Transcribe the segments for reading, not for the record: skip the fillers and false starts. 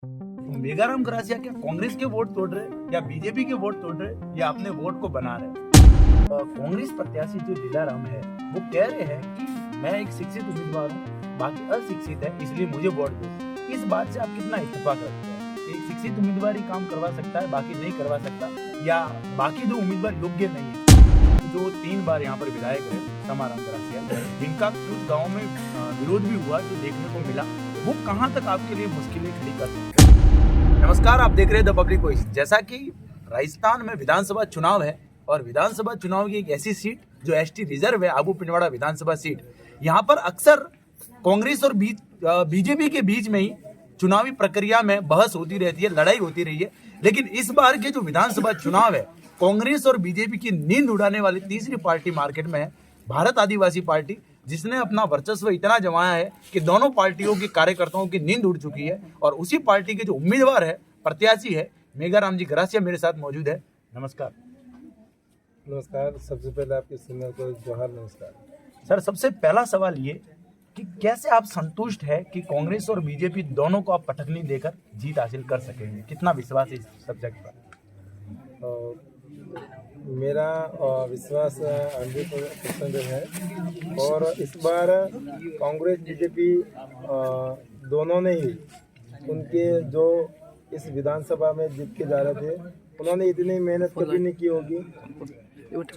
तो मेगाराम गरासिया क्या कांग्रेस के वोट तोड़ रहे या बीजेपी के वोट तोड़ रहे या अपने वोट को बना रहे? कांग्रेस प्रत्याशी जो लीलाराम है वो कह रहे हैं कि मैं एक शिक्षित उम्मीदवार हूँ, बाकी अशिक्षित है, इसलिए मुझे वोट दो। इस बात से आप कितना इत्तेफाक रखते हैं? एक शिक्षित उम्मीदवार ही काम करवा सकता है, बाकी नहीं करवा सकता, या बाकी दो उम्मीदवार योग्य नहीं है? जो 3 बार यहाँ पर विधायक है समाराम गरासिया, जिनका कुछ गाँव में विरोध भी हुआ जो देखने को मिला, वो कहाँ तक आपके लिए मुश्किलें खड़ी कर सकते हैं? नमस्कार, आप देख रहे हैं द पब्लिक वॉइस। जैसा कि राजस्थान में विधानसभा चुनाव है और विधानसभा चुनाव की एक ऐसी सीट जो एसटी रिजर्व है, आबू पिंडवाड़ा विधानसभा सीट, यहाँ पर अक्सर कांग्रेस और बीजेपी के बीच में ही चुनावी प्रक्रिया में बहस होती रहती है, लड़ाई होती रही है। लेकिन इस बार के जो विधानसभा चुनाव है, कांग्रेस और बीजेपी की नींद उड़ाने वाली तीसरी पार्टी मार्केट में है, भारत आदिवासी पार्टी, जिसने अपना वर्चस्व इतना जमाया है कि दोनों पार्टियों के कार्यकर्ताओं की नींद उड़ चुकी है। और उसी पार्टी के जो उम्मीदवार है, प्रत्याशी है, मेगाराम जी गरासिया मेरे साथ मौजूद है। नमस्कार। नमस्कार। सबसे पहले आपके सुनने को जोहार। नमस्कार सर, सबसे पहला सवाल ये कि कैसे आप संतुष्ट है कि कांग्रेस और बीजेपी दोनों को आप पटकनी देकर जीत हासिल कर सकेंगे? कितना विश्वास है इस सब्जेक्ट पर? मेरा विश्वास 100% है। और इस बार कांग्रेस बीजेपी दोनों ने ही उनके जो इस विधानसभा में जीत के जा रहे थे, उन्होंने इतनी मेहनत कभी नहीं की होगी।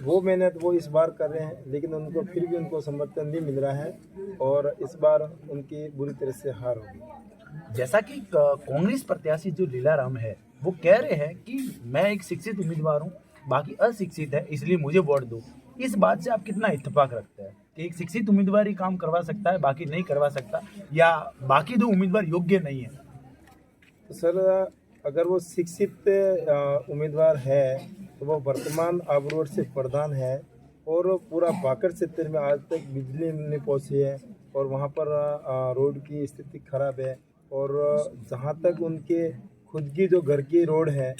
वो मेहनत वो इस बार कर रहे हैं, लेकिन उनको फिर भी उनको समर्थन नहीं मिल रहा है और इस बार उनकी बुरी तरह से हार होगी। जैसा कि कांग्रेस प्रत्याशी जो लीलाराम है वो कह रहे हैं कि मैं एक शिक्षित उम्मीदवार हूँ, बाकी अशिक्षित है, इसलिए मुझे वोट दो। इस बात से आप कितना इत्तेफाक रखते हैं कि एक शिक्षित उम्मीदवार ही काम करवा सकता है, बाकी नहीं करवा सकता, या बाकी दो उम्मीदवार योग्य नहीं है? तो सर, अगर वो शिक्षित उम्मीदवार है तो वो वर्तमान आबू रोड से प्रधान है और पूरा बाकर क्षेत्र में आज तक बिजली नहीं पहुंची है और वहाँ पर रोड की स्थिति खराब है। और जहाँ तक उनके खुद की जो घर की रोड है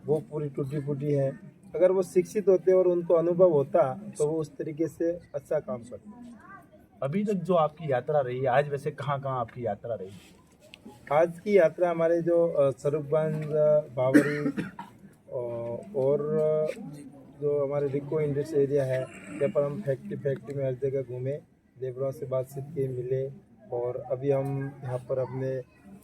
वो पूरी टूटी फूटी है। अगर वो शिक्षित होते और उनको अनुभव होता तो वो उस तरीके से अच्छा काम करते। अभी तक जो आपकी यात्रा रही है, आज वैसे कहाँ कहाँ आपकी यात्रा रही? आज की यात्रा हमारे जो स्वरूपगंज, बावरी और जो हमारे रिको इंडस्ट्री एरिया है, यहाँ पर हम फैक्ट्री में हर जगह घूमे, लेबरों से बातचीत किए, मिले। और अभी हम यहाँ पर अपने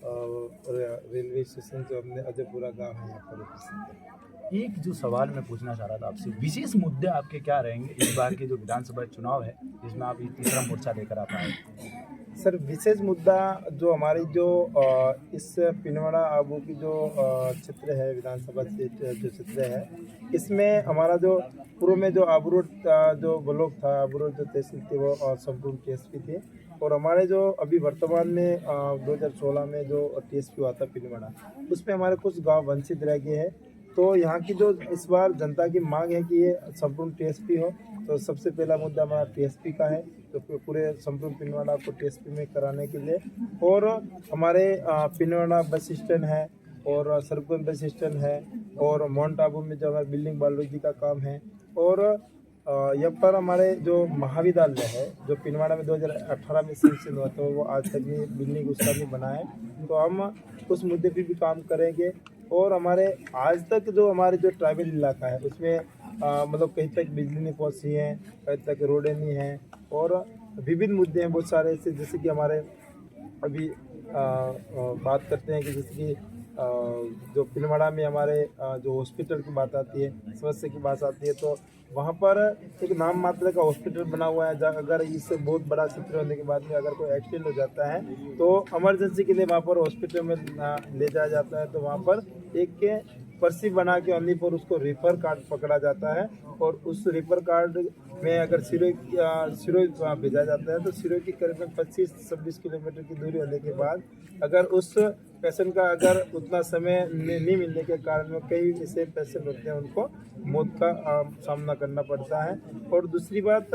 रेलवे स्टेशन जो अपने अजयपुरा गांव है, यहाँ पर उपस्थित हैं। एक जो सवाल मैं पूछना चाह रहा था आपसे, विशेष मुद्दे आपके क्या रहेंगे इस बार के जो विधानसभा चुनाव है जिसमें आप ये तीसरा मोर्चा लेकर आप आए? सर, विशेष मुद्दा जो हमारी जो इस पिंडवाड़ा आबू की जो क्षेत्र है, विधानसभा क्षेत्र जो क्षेत्र है, इसमें हमारा जो पूर्व में जो आबू रोड जो ब्लॉक था, आबू रोड जो तहसील थी वो संपूर्ण टीएसपी थे। और हमारे जो अभी वर्तमान में 2016 में जो टीएसपी हुआ था पिंडवाड़ा, उसमें हमारे कुछ गाँव वंचित रह गए हैं। तो यहाँ की जो इस बार जनता की मांग है कि ये संपूर्ण टीएसपी हो, तो सबसे पहला मुद्दा हमारा टीएसपी का है, तो पूरे संपूर्ण पिंडवाड़ा को टीएसपी में कराने के लिए। और हमारे पिंडवाड़ा बस स्टैंड है और सरगुन बस स्टैंड है और माउंट आबू में जो हमारे बिल्डिंग बायोलॉजी का काम है। और यहाँ पर हमारे जो महाविद्यालय है जो पिंडवाड़ा में 2018 में सैंक्शन हुआ, तो वो आज तक भी बिल्डिंग उसका भी बना है, तो हम उस मुद्दे पे भी काम करेंगे। और हमारे आज तक जो हमारे जो ट्राइबल इलाका है उसमें मतलब कहीं तक बिजली नहीं पहुंची है, कहीं तक रोडें नहीं हैं और विभिन्न मुद्दे हैं बहुत सारे ऐसे, जैसे कि हमारे अभी बात करते हैं कि जैसे कि जो पिंडवाड़ा में हमारे जो हॉस्पिटल की बात आती है, समस्या की बात आती है, तो वहाँ पर एक नाम मात्र का हॉस्पिटल बना हुआ है। अगर इससे बहुत बड़ा क्षेत्र होने के बाद में अगर कोई एक्सीडेंट हो जाता है तो इमरजेंसी के लिए वहाँ पर हॉस्पिटल में ले जाया जाता है, तो वहाँ पर एक पर्ची बना के ओनली पर उसको रेफर कार्ड पकड़ा जाता है। और उस रेफर कार्ड में अगर सिरोई भेजा जाता है, तो सिरोई की करीबन 25-26 किलोमीटर की दूरी होने के बाद अगर उस पेशेंट का अगर उतना समय नहीं मिलने के कारण कई ऐसे पेशेंट होते हैं उनको मौत का सामना करना पड़ता है। और दूसरी बात,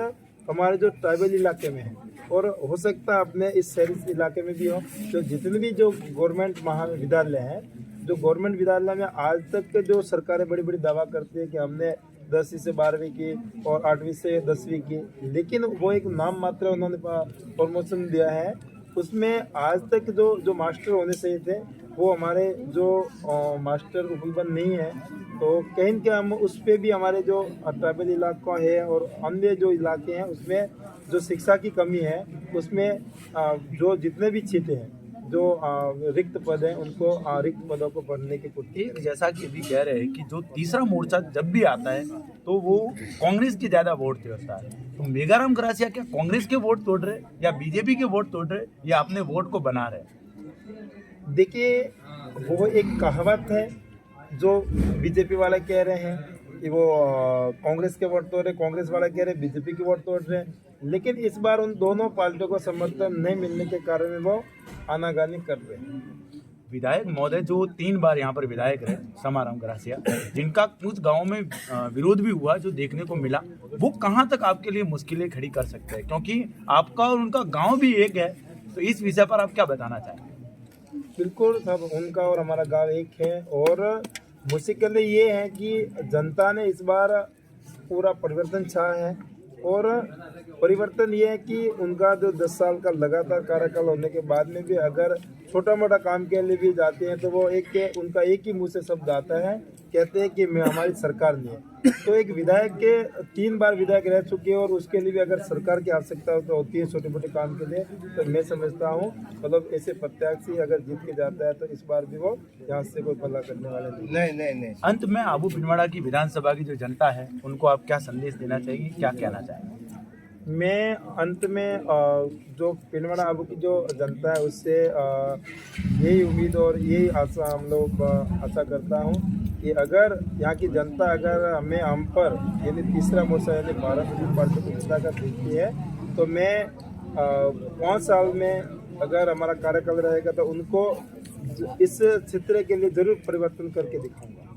हमारे जो ट्राइबल इलाके में है और हो सकता है अपने इस शहरी इलाके में भी हो, तो जितने भी जो गवर्नमेंट महाविद्यालय हैं, जो गवर्नमेंट विद्यालय में आज तक के जो सरकारें बड़ी बड़ी दावा करती है कि हमने 10वीं से 12वीं की और 8वीं से 10वीं की, लेकिन वो एक नाम मात्र उन्होंने प्रमोशन दिया है। उसमें आज तक जो मास्टर होने चाहिए थे वो हमारे जो मास्टर उपलब्ध नहीं है, तो कहीं न कहीं हम उस पे भी हमारे जो ट्राइबल इलाका है और अन्य जो इलाके हैं उसमें जो शिक्षा की कमी है, उसमें जो जितने भी सीटें हैं, जो रिक्त पद हैं, उनको रिक्त पदों को भरने की कोशिश एक जैसा कि अभी कह रहे हैं कि जो तीसरा मोर्चा जब भी आता है तो वो कांग्रेस की ज्यादा वोट देता है, तो मेघाराम गरासिया क्या कांग्रेस के वोट तोड़ रहे या बीजेपी के वोट तोड़ रहे या अपने वोट को बना रहे? देखिए, वो एक कहावत है जो बीजेपी वाले कह रहे हैं कि वो कांग्रेस के वोट तोड़ रहे, कांग्रेस वाले कह रहे हैं बीजेपी के वोट तोड़ रहे हैं, लेकिन इस बार उन दोनों पार्टियों को समर्थन नहीं मिलने के कारण वो आनाकानी कर रहे हैं। विधायक महोदय जो 3 बार यहाँ पर विधायक रहे, समाराम गरासिया, जिनका कुछ गांवों में विरोध भी हुआ जो देखने को मिला, वो कहाँ तक आपके लिए मुश्किलें खड़ी कर सकते हैं, क्योंकि आपका और उनका गांव भी एक है, तो इस विषय पर आप क्या बताना चाहेंगे? बिल्कुल, सब उनका और हमारा गांव एक है, और मुश्किल ये है कि जनता ने इस बार पूरा परिवर्तन चाहा है, और परिवर्तन ये है कि उनका जो 10 साल का लगातार कार्यकाल होने के बाद में भी अगर छोटा मोटा काम के लिए भी जाते हैं तो वो उनका एक ही मुंह से शब्द आता है, कहते हैं कि मैं हमारी सरकार नहीं है। तो एक विधायक के 3 बार विधायक रह चुके हैं और उसके लिए भी अगर सरकार की आवश्यकता होती है छोटे मोटे काम के लिए, तो मैं समझता हूँ मतलब ऐसे प्रत्याशी अगर जीत के जाता है तो इस बार भी वो यहाँ से कोई भला करने वाले नहीं। अंत में आबू पिंडवाड़ा की विधानसभा की जो जनता है उनको आप क्या संदेश देना चाहिए, क्या कहना चाहेंगे? मैं अंत में जो पिंडवाड़ा आबू की जो जनता है उससे यही उम्मीद और यही आशा हम लोग आशा करता हूँ कि अगर यहाँ की जनता अगर हम पर यानी तीसरा मोर्चा यानी भारत जनता पार्टी को जिता कर देती है, तो मैं 5 साल में अगर हमारा कार्यकाल रहेगा तो उनको इस क्षेत्र के लिए जरूर परिवर्तन करके दिखाऊंगा।